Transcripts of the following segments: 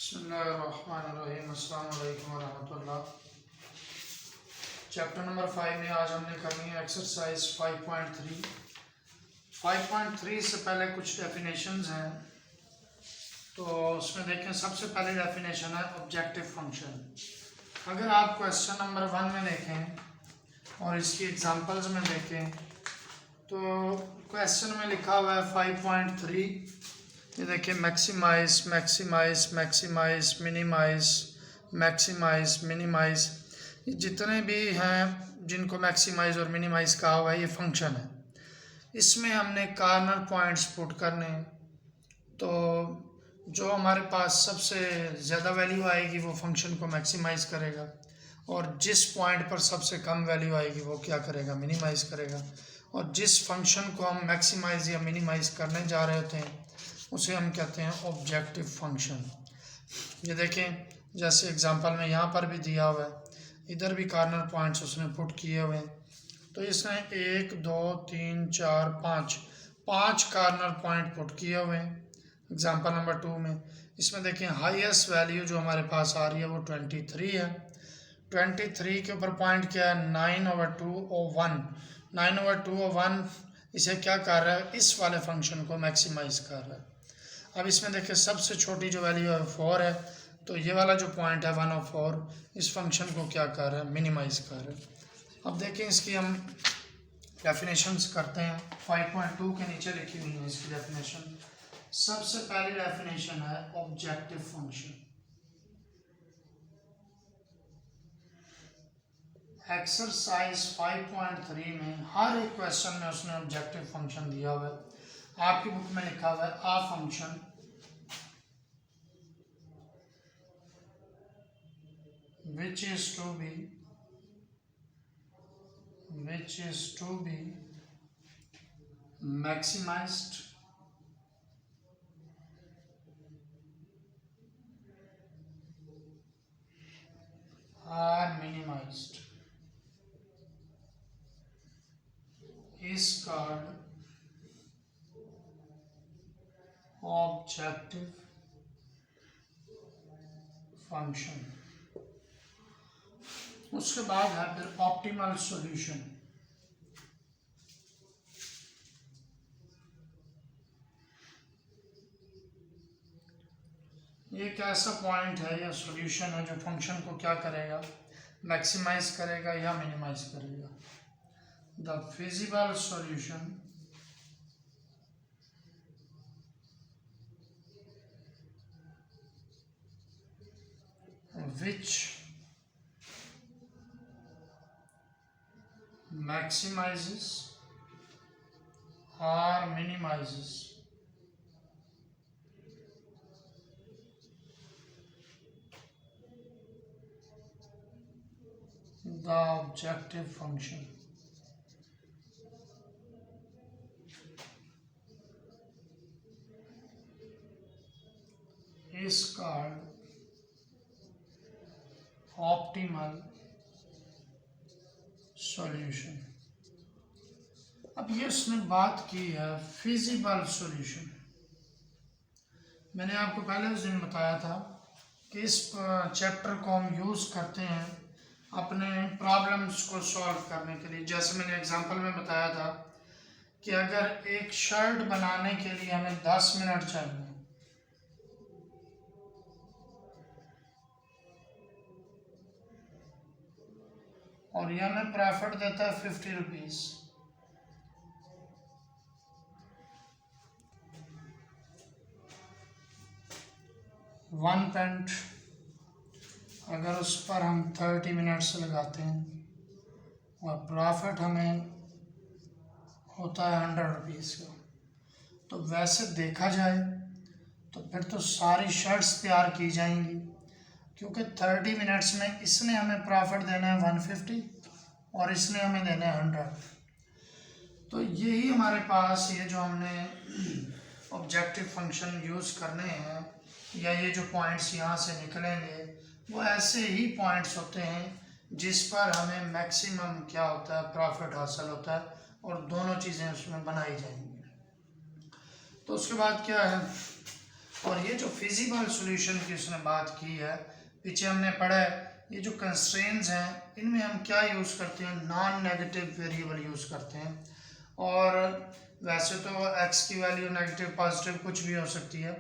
बिस्मिल्लाहिर्रहमानिर्रहीम। अस्सलाम वालेकुम वरहमतुल्लाह। चैप्टर नंबर 5 में आज हमने करनी है एक्सरसाइज 5.3। 5.3 से पहले कुछ डेफिनेशंस हैं, तो उसमें देखें। सबसे पहले डेफिनेशन है ऑब्जेक्टिव फंक्शन। अगर आप क्वेश्चन नंबर 1 में देखें और इसकी एग्जांपल्स में देखें, तो क्वेश्चन में लिखा हुआ है 5.3। ये देखिए, maximise maximise maximise minimise maximise minimise, ये जितने भी हैं जिनको मैक्सिमाइज और मिनिमाइज कहा हुआ है, ये फंक्शन है। इसमें हमने कार्नर पॉइंट्स पुट करने हैं, तो जो हमारे पास सबसे ज़्यादा वैल्यू आएगी वो फंक्शन को मैक्सिमाइज करेगा, और जिस पॉइंट पर सबसे कम वैल्यू आएगी वो क्या करेगा, मिनिमाइज करेगा। और जिस फंक्शन को हम मैक्सिमाइज या मिनिमाइज करने जा रहे होते हैं उसे हम कहते हैं ऑब्जेक्टिव फंक्शन। ये देखें, जैसे एग्जांपल में यहाँ पर भी दिया हुआ है, इधर भी कार्नर पॉइंट्स उसने पुट किए हुए हैं। तो इसने 1 2 3 4 5 कार्नर पॉइंट पुट किए हुए हैं एग्जांपल नंबर 2 में। इसमें देखें, हाईएस्ट वैल्यू जो हमारे पास आ रही है वो 23 है। 23 के ऊपर पॉइंट क्या है, 9/2 और 1। 9/2 और 1 इसे क्या कर रहा है, इस वाले फंक्शन को मैक्सिमाइज कर रहा है। अब इसमें देखिए, सबसे छोटी जो वैल्यू है 4 है, तो ये वाला जो पॉइंट है 1 और 4 इस फंक्शन को क्या कर रहा है, मिनिमाइज कर रहा है। अब देखें, इसकी हम डेफिनेशंस करते हैं। 5.2 के नीचे लिखी हुई है इसकी डेफिनेशन। सबसे पहली डेफिनेशन है ऑब्जेक्टिव फंक्शन। एक्सरसाइज 5.3 में हर एक क्वेश्चन में उसने ऑब्जेक्टिव फंक्शन दिया हुआ है। आपकी बुक में लिखा हुआ है a function which is to be maximized or minimized is called objective function. उसके बाद है फिर ऑप्टिमल सॉल्यूशन। ये एक ऐसा पॉइंट है या सॉल्यूशन है जो फंक्शन को क्या करेगा, मैक्सिमाइज करेगा या मिनिमाइज करेगा। The feasible solution which maximizes or minimizes the objective function is called optimal solution. अब ये उसने बात की है फिजिबल सॉल्यूशन। मैंने आपको पहले उस दिन बताया था कि इस चैप्टर को हम यूज़ करते हैं अपने प्रॉब्लम्स को सॉल्व करने के लिए। जैसे मैंने एग्जांपल में बताया था कि अगर एक शर्ट बनाने के लिए हमें 10 मिनट चाहिए, और यह हमें प्रॉफिट देता है 50 रुपीज़। वन पेंट अगर उस पर हम 30 मिनट्स लगाते हैं और प्रॉफिट हमें होता है 100 रुपीज़ का, तो वैसे देखा जाए तो फिर तो सारी शर्ट्स तैयार की जाएंगी, क्योंकि 30 मिनट्स में इसने हमें प्रॉफिट देना है 150 और इसने हमें देना है 100। तो यही हमारे पास ये जो हमने ऑब्जेक्टिव फंक्शन यूज़ करने हैं, या ये जो पॉइंट्स यहाँ से निकलेंगे वो ऐसे ही पॉइंट्स होते हैं जिस पर हमें मैक्सिमम क्या होता है, प्रॉफिट हासिल होता है, और दोनों चीज़ें उसमें बनाई जाएंगी। तो उसके बाद क्या है, और ये जो फिजिबल सॉल्यूशन की उसने बात की है, पीछे हमने पढ़ा है, ये जो कंस्ट्रेंट्स हैं इनमें हम क्या यूज़ करते हैं, नॉन नेगेटिव वेरिएबल यूज़ करते हैं। और वैसे तो x की वैल्यू नेगेटिव पॉजिटिव कुछ भी हो सकती है,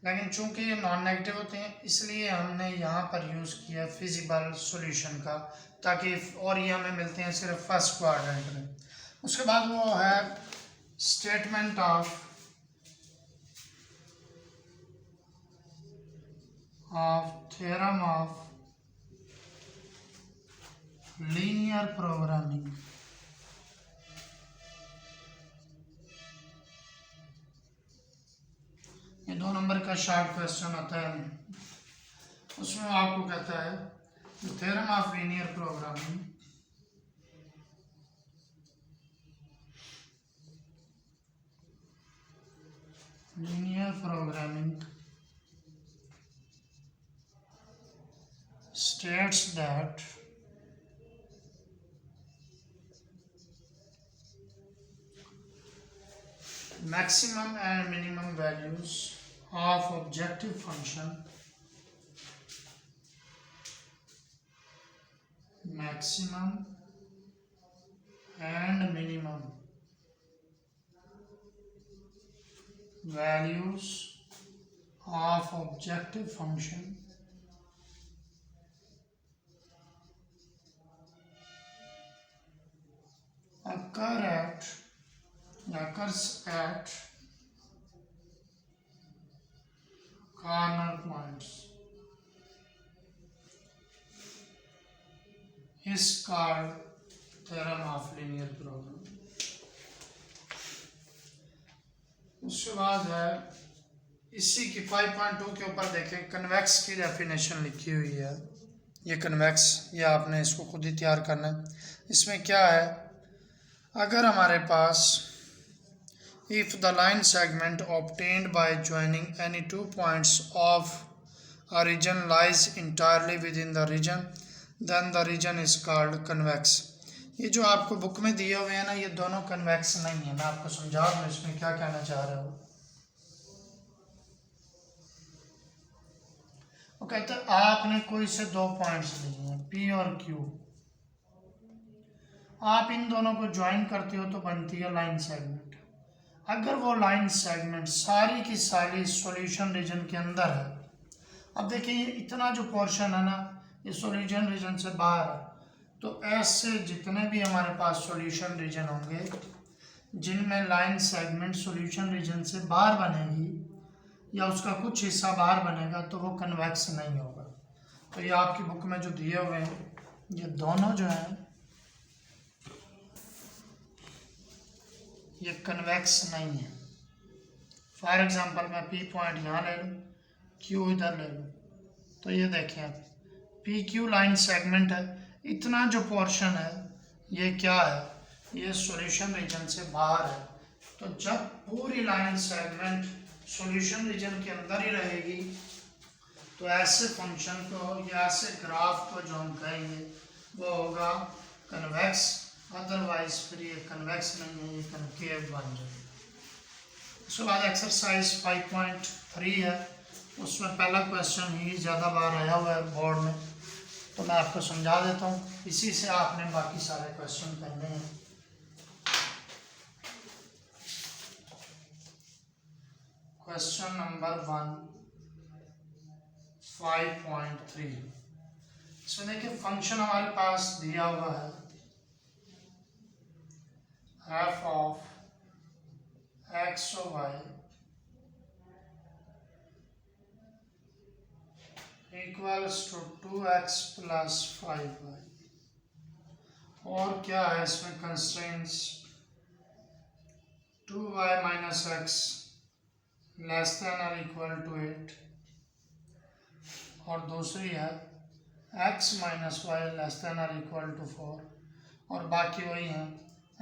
लेकिन चूंकि ये नॉन नेगेटिव होते हैं इसलिए हमने यहाँ पर यूज़ किया फिजिबल सॉल्यूशन का, ताकि और ये हमें मिलते हैं सिर्फ फर्स्ट क्वाड्रेंट में। उसके बाद वो है statement of theorem of linear programming. ये 2 नंबर का शॉर्ट क्वेश्चन आता है, उसमें आपको कहता है theorem of linear programming states that maximum and minimum values of objective function maximum and minimum values of objective function occurs at corner points is called theorem of linear programming। उसके बाद है इसी की 5.2 के ऊपर देखें, कन्वेक्स की definition लिखी हुई है। ये कन्वेक्स, ये आपने इसको खुद ही तैयार करना है। इसमें क्या है, अगर हमारे पास if the line segment obtained by joining any 2 points of a region lies entirely within the region, then the region is called convex। ये जो आपको बुक में दिए हुए हैं ना, ये दोनों कन्वेक्स नहीं है। मैं आपको समझा दूँ इसमें क्या कहना चाह रहा हूँ। वो कहते हैं आपने कोई से 2 पॉइंट्स लिए हैं P और Q, आप इन दोनों को ज्वाइन करते हो तो बनती है लाइन सेगमेंट। अगर वो लाइन सेगमेंट सारी की सारी सॉल्यूशन रीजन के अंदर है, अब देखिए ये इतना जो पोर्शन है ना, ये सॉल्यूशन रीजन से बाहर है, तो ऐसे जितने भी हमारे पास सॉल्यूशन रीजन होंगे जिनमें लाइन सेगमेंट सॉल्यूशन रीजन से बाहर बनेगी या उसका कुछ हिस्सा बाहर बनेगा, तो वो कन्वेक्स नहीं होगा। तो ये आपकी बुक में जो दिए हुए हैं, ये दोनों जो हैं ये कन्वेक्स नहीं है। फॉर एग्जांपल मैं P पॉइंट यहाँ ले लूँ, Q इधर ले लूँ, तो ये देखें आप PQ लाइन सेगमेंट है, इतना जो पोर्शन है ये क्या है, ये सॉल्यूशन रीजन से बाहर है। तो जब पूरी लाइन सेगमेंट सॉल्यूशन रीजन के अंदर ही रहेगी तो ऐसे फंक्शन को या ऐसे ग्राफ को जो हम कहेंगे वो होगा कन्वेक्स, अदरवाइज फिर ये कन्वेक्स नहीं है, ये कनकेव बन जाएगा। उसके बाद एक्सरसाइज 5.3 है, उसमें पहला क्वेश्चन ही ज़्यादा बार आया हुआ है बोर्ड में, तो मैं आपको समझा देता हूँ, इसी से आपने बाकी सारे क्वेश्चन करने हैं। क्वेश्चन नंबर 1 5.3, इसमें देखिए फंक्शन हमारे पास दिया हुआ है f of x or y equals to 2x plus 5y, और क्या है इसमें constraints 2y minus x less than or equal to 8, और दूसरी है x minus y less than or equal to 4, और बाकी वही है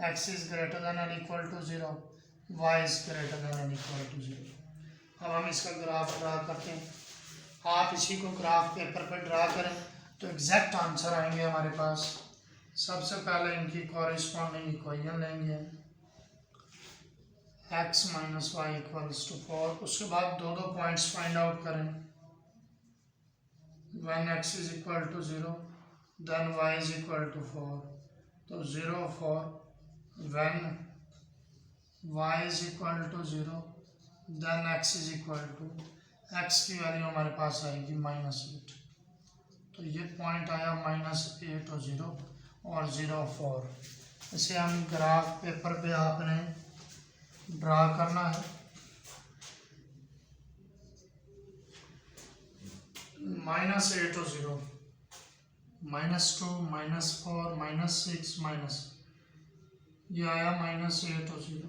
x is greater than or equal to 0, y is greater than or equal to 0। अब हम इसका ग्राफ ड्रा करते हैं। आप इसी को ग्राफ पेपर पे ड्रा करें तो एग्जैक्ट आंसर आएंगे हमारे पास। सबसे पहले इनकी कॉरेस्पॉन्डिंग इक्वेशन लेंगे, x minus y equals to 4। उसके बाद दो दो पॉइंट्स फाइंड आउट करें। when x is equal to 0 then y is equal to 4, तो 0 4, when y is equal to 0 then x is equal to, x की value हमारे पास आएगी -8, तो ये पॉइंट आया -8 और 0 और 0 4। इसे हम ग्राफ पेपर पे आपने ड्रा करना है। -8 और 0, -2 -4 -6 माइनस, ये आया -8 और 0।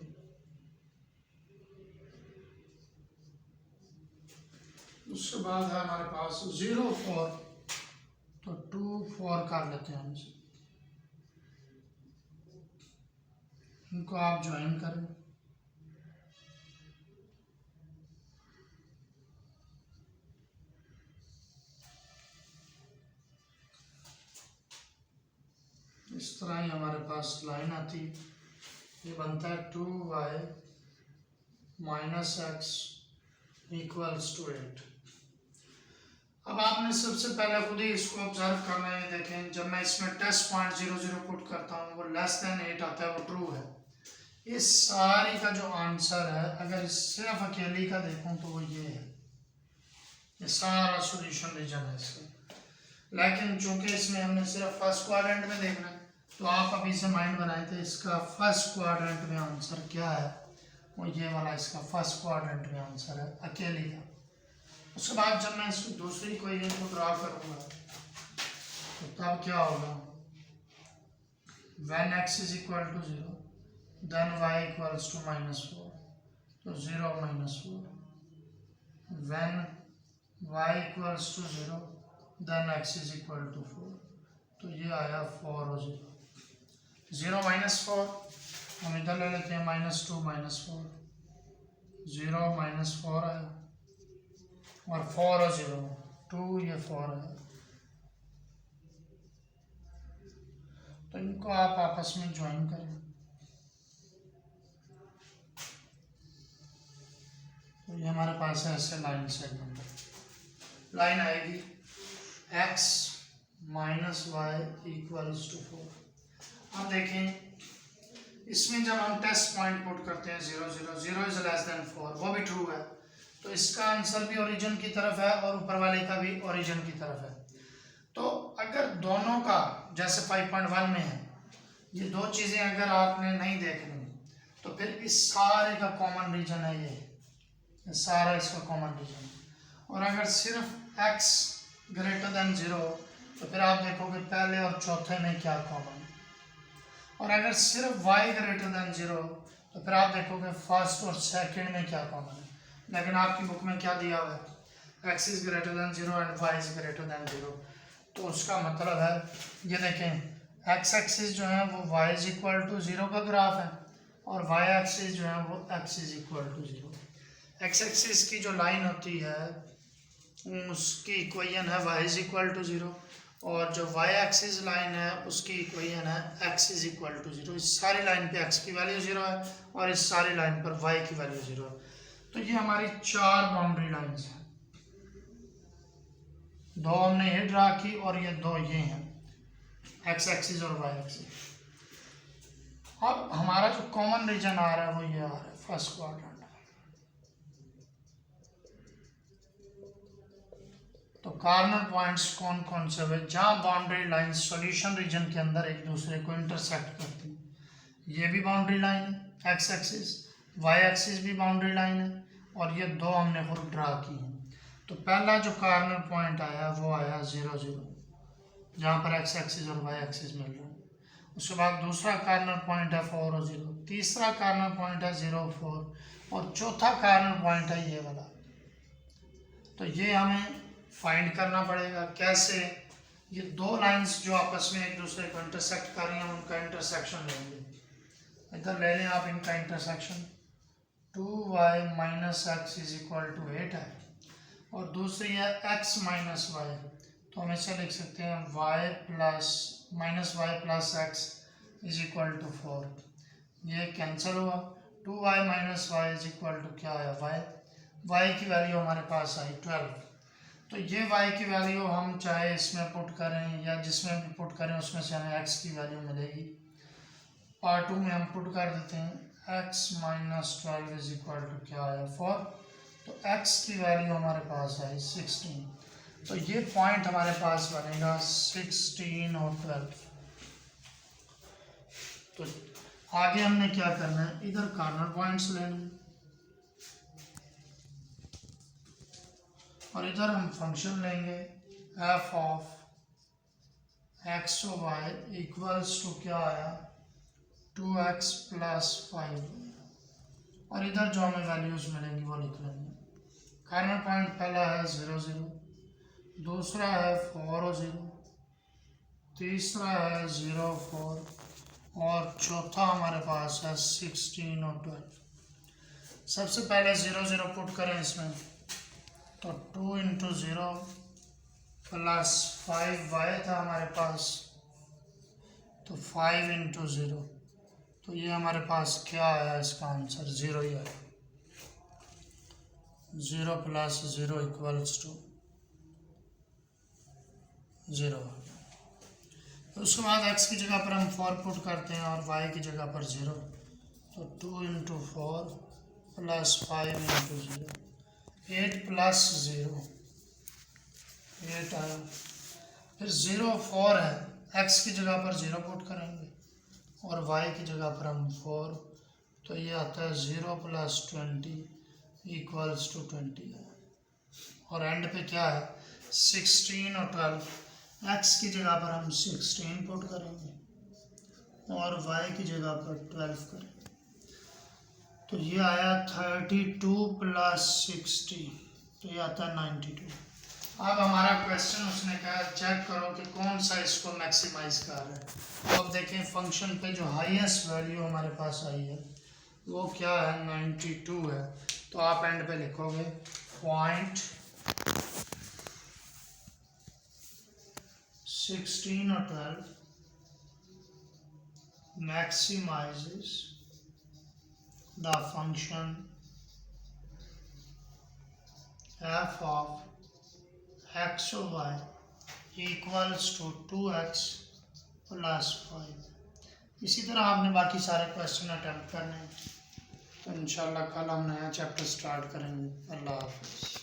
उसके बाद है हमारे पास 0 4, तो 2 4 कर लेते हैं हम इसे। इनको आप ज्वाइन करें। इस तरह ही हमारे पास लाइन आती है। ये बनता है 2y minus x equals to 8। अब आपने सबसे पहले खुद ही इसको ऑब्जर्व करना है। देखें, जब मैं इसमें टेस्ट पॉइंट 0 0 पुट करता हूँ वो लेस देन 8 आता है, वो ट्रू है। इस सारी का जो आंसर है, अगर सिर्फ अकेली का देखूँ तो वो ये है। ये सारा सॉल्यूशन रीजन है इसका। लेकिन चूंकि इसमें हमने सिर्फ फर्स्ट क्वाड्रेंट में देखना है, तो आप अभी से माइंड बनाए थे इसका फर्स्ट क्वाड्रेंट में आंसर क्या है, वो ये वाला इसका फर्स्ट क्वाड्रेंट में आंसर है अकेली का। उसके बाद जब मैं इसको दूसरी कोई को ड्रा करूँगा तो तब क्या होगा, when x is equal to 0 then y equals to -4, तो 0 -4, when y equals to 0 then x is equal to 4, तो ये आया 4 और 0 -4, हम इधर ले लेते हैं -2 -4, 0 -4 आया और 4 और 0 2, ये 4 है। तो इनको आप आपस में ज्वाइन करें, तो ये हमारे पास है ऐसे लाइन सेगमेंट। लाइन आएगी x minus y equals to 4। अब देखें, इसमें जब हम टेस्ट पॉइंट पुट करते हैं 0 0 0 इज लेस देन 4, वो भी ट्रू है, तो इसका आंसर भी ओरिजिन की तरफ है और ऊपर वाले का भी ओरिजिन की तरफ है। तो अगर दोनों का जैसे 5.1 में है, ये दो चीज़ें अगर आपने नहीं देखनी तो फिर इस सारे का कॉमन रीजन है ये सारा इसका कॉमन रीजन है। और अगर सिर्फ x ग्रेटर देन 0 तो फिर आप देखोगे पहले और चौथे में क्या कॉमन है। और अगर सिर्फ y ग्रेटर देन 0 तो फिर आप देखोगे फर्स्ट और सेकंड में क्या कॉमन है। लेकिन आपकी बुक में क्या दिया हुआ है, x is greater than 0 and y is greater than 0, तो उसका मतलब है, ये देखें x एक्सिस जो है वो y इज इक्वल टू 0 का ग्राफ है और y एक्सिस जो है वो x is equal to 0। x axis की जो लाइन होती है उसकी इक्वेशन है y इज इक्वल टू 0 और जो y एक्सिस लाइन है उसकी इक्वेशन है x इज इक्वल टू 0। इस सारी लाइन पे x की वैल्यू 0 है और इस सारी लाइन पर y की वैल्यू 0 है। तो ये हमारी 4 बाउंड्री लाइंस हैं, 2 हमने ये ड्रा की और ये 2 ये हैं, x एक्सिस और y एक्सिस। अब हमारा जो कॉमन रीजन आ रहा है वो ये आ रहा है फर्स्ट क्वाड्रेंट। तो कार्नर पॉइंट्स कौन कौन से हुए जहाँ बाउंड्री लाइन सॉल्यूशन रीजन के अंदर एक दूसरे को इंटरसेक्ट करती हैं। ये भी बाउंड्री लाइन है x एक्सिस, y एक्सिस भी बाउंड्री लाइन है और ये 2 हमने खुद ड्रा की हैं। तो पहला जो कार्नर पॉइंट आया वो आया 0 0, जहाँ पर x एक्सिस और y एक्सिस मिल रहा है। उसके बाद दूसरा कार्नर पॉइंट है 4 और 0, तीसरा कार्नर पॉइंट है 0 4 और चौथा कार्नर पॉइंट है ये वाला। तो ये हमें फाइंड करना पड़ेगा कैसे, ये 2 लाइंस जो आपस में एक दूसरे को इंटरसेक्ट कर रही हैं उनका इंटरसेक्शन लेंगे। इधर ले लें आप इनका intersection, 2y minus x is equal to 8 है और दूसरी है x माइनस वाई, तो हम इसे लिख सकते हैं y plus minus y plus x is equal to 4। ये कैंसिल हुआ, 2y minus y is equal to क्या आया y की वैल्यू हमारे पास आई 12। तो ये y की वैल्यू हम चाहे इसमें पुट करें या जिसमें भी पुट करें उसमें से हमें x की वैल्यू मिलेगी। पार्ट 2 में हम पुट कर देते हैं x minus 12 is equal to क्या आया 4। तो x की वैल्यू हमारे पास आई 16। तो ये पॉइंट हमारे पास बनेगा 16 और 12। तो आगे हमने क्या करना है, इधर कॉर्नर पॉइंट्स लेने हैं और इधर हम फंक्शन लेंगे f of x or y equals to क्या आया 2x प्लस 5 और इधर जो हमें वैल्यूज मिलेंगी वो लिख लेंगे। कॉर्नर पॉइंट पहला है 0 0, दूसरा है 4 और 0, तीसरा है 0 4 और चौथा हमारे पास है 16 और 12। सबसे पहले 0 0 पुट करें इसमें, तो 2 इंटू 0 प्लस 5y था हमारे पास, तो 5 इंटू 0, तो ये हमारे पास क्या आया, इसका आंसर 0 ही आया। 0 प्लस 0 इक्वल्स टू 0। तो उसके बाद x की जगह पर हम 4 पुट करते हैं और y की जगह पर 0, तो 2 इंटू 4 प्लस 5 इंटू 0, 8 प्लस 0 8 आया। फिर 0 4 है, x की जगह पर 0 पुट करेंगे और y की जगह पर हम 4, तो ये आता है 0 प्लस 20 इक्वल्स टू 20 है। और एंड पे क्या है 16 और 12, x की जगह पर हम 16 पुट करेंगे और y की जगह पर 12 करेंगे, तो ये आया 32 प्लस 60, तो ये आता है 92। अब हमारा क्वेश्चन उसने कहा चेक करो कि कौन सा इसको मैक्सिमाइज कर रहा है। तो अब देखें फंक्शन पे जो हाईएस्ट वैल्यू हमारे पास आई है वो क्या है 92 है। तो आप एंड पे लिखोगे पॉइंट 16 और 12 maximizes the function f of x or y equals to 2x plus 5। इसी तरह आपने बाकी सारे क्वेश्चन अटेम्प्ट करने हैं। तो इंशाल्लाह कल हम नया चैप्टर स्टार्ट करेंगे। अल्लाह हाफ़िज़।